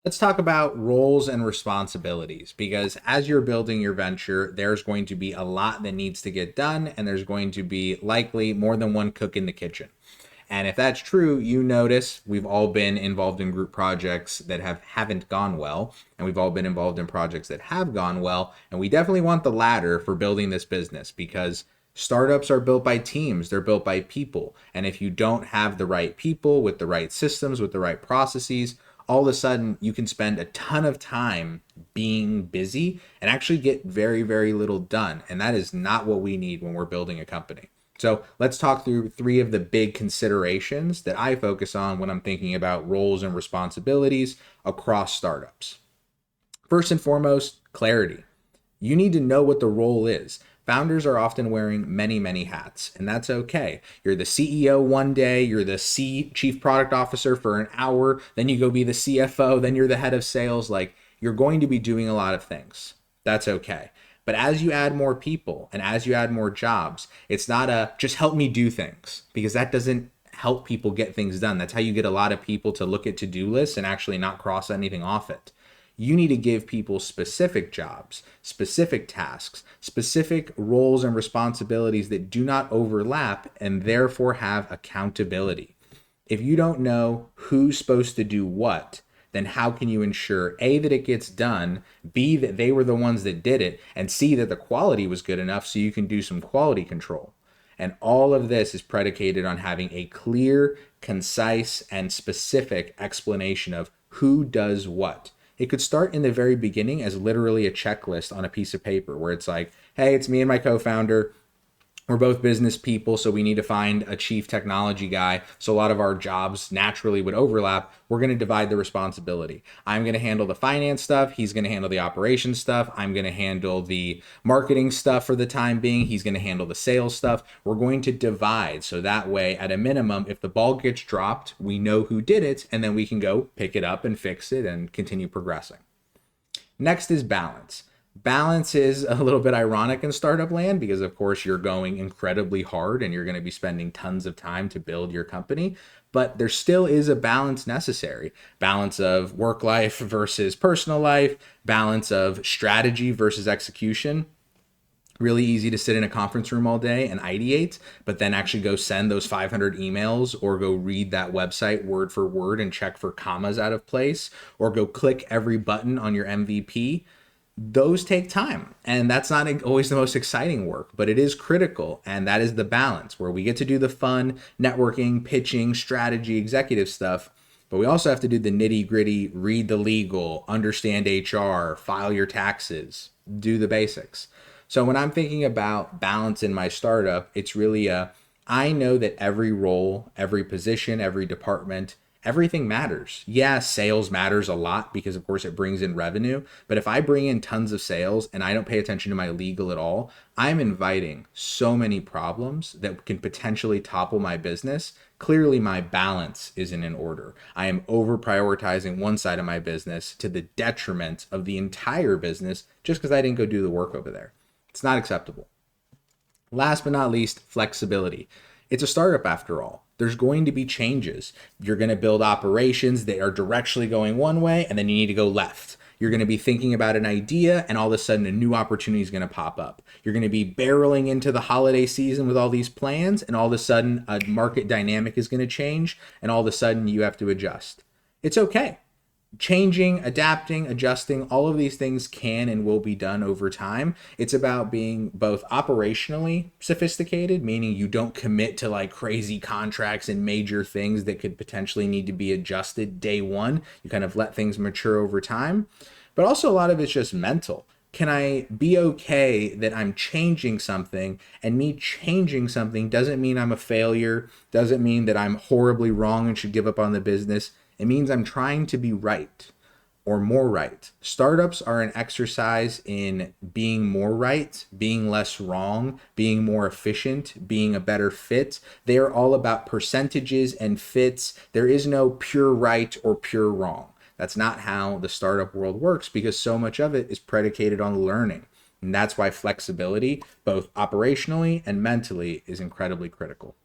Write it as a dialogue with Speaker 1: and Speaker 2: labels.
Speaker 1: Let's talk about roles and responsibilities because as you're building your venture, there's going to be a lot that needs to get done, and there's going to be likely more than one cook in the kitchen. And if that's true, you notice we've all been involved in group projects that haven't gone well, and we've all been involved in projects that have gone well, and we definitely want the latter for building this business because startups are built by teams, they're built by people. And if you don't have the right people with the right systems, with the right processes, all of a sudden you can spend a ton of time being busy and actually get very, very little done. And that is not what we need when we're building a company. So let's talk through three of the big considerations that I focus on when I'm thinking about roles and responsibilities across startups. First and foremost, clarity. You need to know what the role is. Founders are often wearing many, many hats, and that's okay. You're the CEO one day, you're the chief product officer for an hour, then you go be the CFO, then you're the head of sales. Like, you're going to be doing a lot of things. That's okay. But as you add more people and as you add more jobs, it's not a just help me do things, because that doesn't help people get things done. That's how you get a lot of people to look at to-do lists and actually not cross anything off it. You need to give people specific jobs, specific tasks, specific roles and responsibilities that do not overlap and therefore have accountability. If you don't know who's supposed to do what, then how can you ensure A, that it gets done, B, that they were the ones that did it, and C, that the quality was good enough so you can do some quality control? And all of this is predicated on having a clear, concise, and specific explanation of who does what. It could start in the very beginning as literally a checklist on a piece of paper where it's like, hey, it's me and my co-founder. We're both business people, so we need to find a chief technology guy. So a lot of our jobs naturally would overlap. We're going to divide the responsibility. I'm going to handle the finance stuff. He's going to handle the operations stuff. I'm going to handle the marketing stuff for the time being. He's going to handle the sales stuff. We're going to divide. So that way, at a minimum, if the ball gets dropped, we know who did it, and then we can go pick it up and fix it and continue progressing. Next is balance. Balance is a little bit ironic in startup land because, of course, you're going incredibly hard and you're going to be spending tons of time to build your company. But there still is a balance necessary. Balance of work life versus personal life, balance of strategy versus execution. Really easy to sit in a conference room all day and ideate, but then actually go send those 500 emails or go read that website word for word and check for commas out of place or go click every button on your MVP. Those take time, and that's not always the most exciting work, but it is critical. And that is the balance where we get to do the fun networking, pitching, strategy, executive stuff, but we also have to do the nitty gritty, read the legal, understand HR, file your taxes, do the basics. So when I'm thinking about balance in my startup, it's really I know that every role, every position, every department, everything matters. Yeah, sales matters a lot because, of course, it brings in revenue. But if I bring in tons of sales and I don't pay attention to my legal at all, I'm inviting so many problems that can potentially topple my business. Clearly, my balance isn't in order. I am over prioritizing one side of my business to the detriment of the entire business just because I didn't go do the work over there. It's not acceptable. Last but not least, flexibility. It's a startup after all. There's going to be changes. You're going to build operations that are directionally going one way, and then you need to go left. You're going to be thinking about an idea, and all of a sudden a new opportunity is going to pop up. You're going to be barreling into the holiday season with all these plans, and all of a sudden a market dynamic is going to change, and all of a sudden you have to adjust. It's okay. Changing, adapting, adjusting, all of these things can and will be done over time. It's about being both operationally sophisticated, meaning you don't commit to like crazy contracts and major things that could potentially need to be adjusted day one. You kind of let things mature over time. But also a lot of it's just mental. Can I be okay that I'm changing something, and me changing something doesn't mean I'm a failure, doesn't mean that I'm horribly wrong and should give up on the business. It means I'm trying to be right or more right. Startups are an exercise in being more right, being less wrong, being more efficient, being a better fit. They are all about percentages and fits. There is no pure right or pure wrong. That's not how the startup world works because so much of it is predicated on learning. And that's why flexibility, both operationally and mentally, is incredibly critical.